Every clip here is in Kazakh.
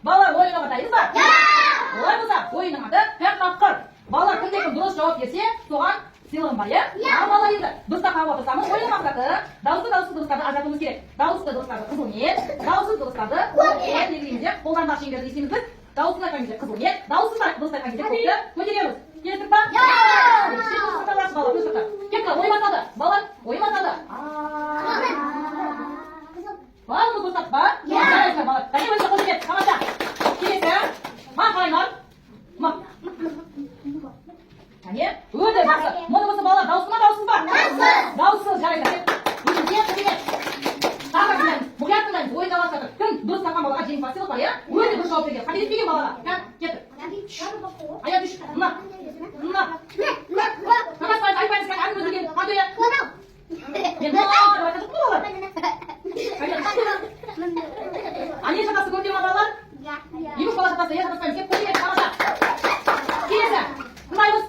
Балалар ойынға дайынсыз ба? Олай болса, ойынның аты һәм тапқыр. Балалар кім дұрыс жауап берсе, соған сыйлығым бар, Ал бала енді дұрыстап қабыл отырсамыз, ойын мақсаты дауысты дұрыстарды ажыратуымыз керек. Дауысты дұрыстарды қызылмен, дауыссыз дұрыстарды көкпен белгілейміз, қолданбақ шеңберді есеміз біз. Дауыссыз айтқан кезде қызылмен, дауыссыз дұрыс айтқан кезде көкті көтереміз. Келістік па? Кетті, ойын басталды. Балалар, ойын басталды. Балымыз дұрыстап па? Жарайсыздар балалар. Кәне өзі қол жетеді, тамаша. Келесі, қараймар. Кәне, өте жақсы. Мұны болса балалар дауысыз ба, дауыссыз ба? Дауыссыз, жарайсыздар. Мұқият тыңдаймыз, ойында бастатыр. Кім дұрыс тапқан балаға жеңімпаз сыйлық бар, Өте дұрыс жауап берген. Қателеспеген балаға. Кетті. Аяқ түш. Мына. Қағаспайыз, айтпайыз, әңгіме өзгерген. Қандай? Мен балалар деп айтатын балалар. Ане шатасы көрген балалар? Еміш бала шатасы, шатаспаймыз. Кеп көрген, тамаша. Келесі. Тыңдаймыз.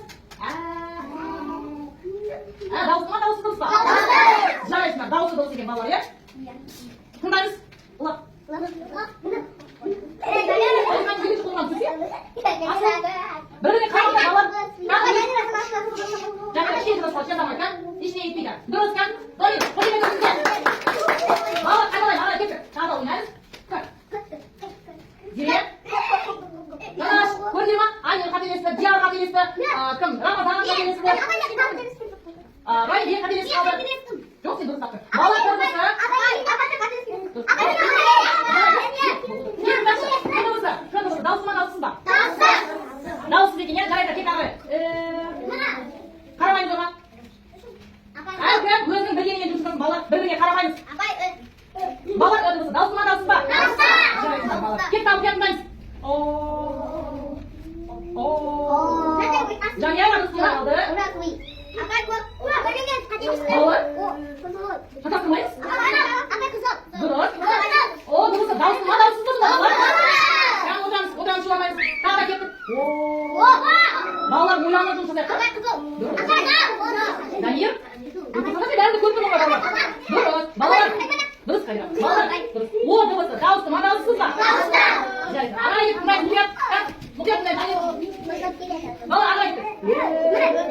Дауысы ма, дауысы дұрыс па? Жарайсыңдар, дауысы дұрыс екен балалар, Тыңдаймыз. Ұлақ. Біріне қарамда балалар. Кішкене дұрыс қал, жазамай, Ешіне етпейді. Дұрыс, Дойын, қоймен өтіңіздер. Балалар, қайдалайын, ана кетті. Тағы да ойнаймыз. Зере. Жанаш, көрдер ма? Айнел қателесті, Диар қателесті. Кім? Рамазан қателесті. Райден қателесті қалды. Жоқ, сен дұрыс таптың. Балалар көрдесі. Дауысы ма, дауыссыз ба? Дауыссыз екен, жарайды, кет ары. Қарамаймыз оған. Әркім өзінің білгенінен жұмыс жасасын, балалар бір-біріне қарамаймыз. Балалар өтіңіз, дауысы ма, дауыссыз ба? Жарайсыздар балалар. Кет тыңдаймыз. Жания дұрыс қалды. Балалар. Шатақ тыңдаймыз. Дұрыс. Дұрысы, дауысы ма, дауыссыз ба? Одан шуламаймыз. Тағы да кеттік. Балалар ойланып жұмыс жасайық. Дамир. Бәрді көріп тұрмын ғой балалар. Дұрыс. Балалар. Дұрыс қайда. Балалар. Дұрыс. Дұрысы. Дауысты ма, дауыссыз ба? Жарайды. Арай тыңдаймыз. Мұқият тыңдаймыз. Балалар арай тыңдаймыз.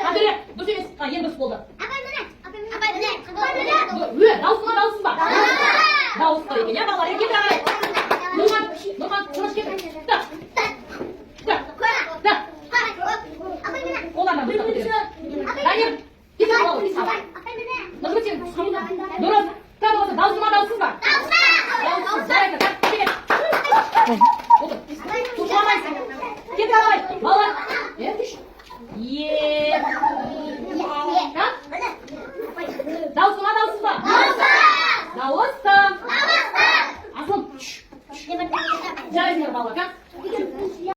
Қадіре. Дұрыс емес. Ең дұрыс болды. Дауысты ма, дауыссыз ба? Дауысты екен, балалар, кет арай. Нұрман, тыныш кет. Олардан дұрыс көтереміз. Дамир, кет алып. Нұрман, сен дұрыс. Дауысы ма, дауыссыз ба? Дауыссыз, жарайды, кет. Отыр. Тұшыламайсың. Кет арай. Балалар. Дауысы ма, дауыссыз ба? Дауысты. Асылым. Жарайсыңдар балалар,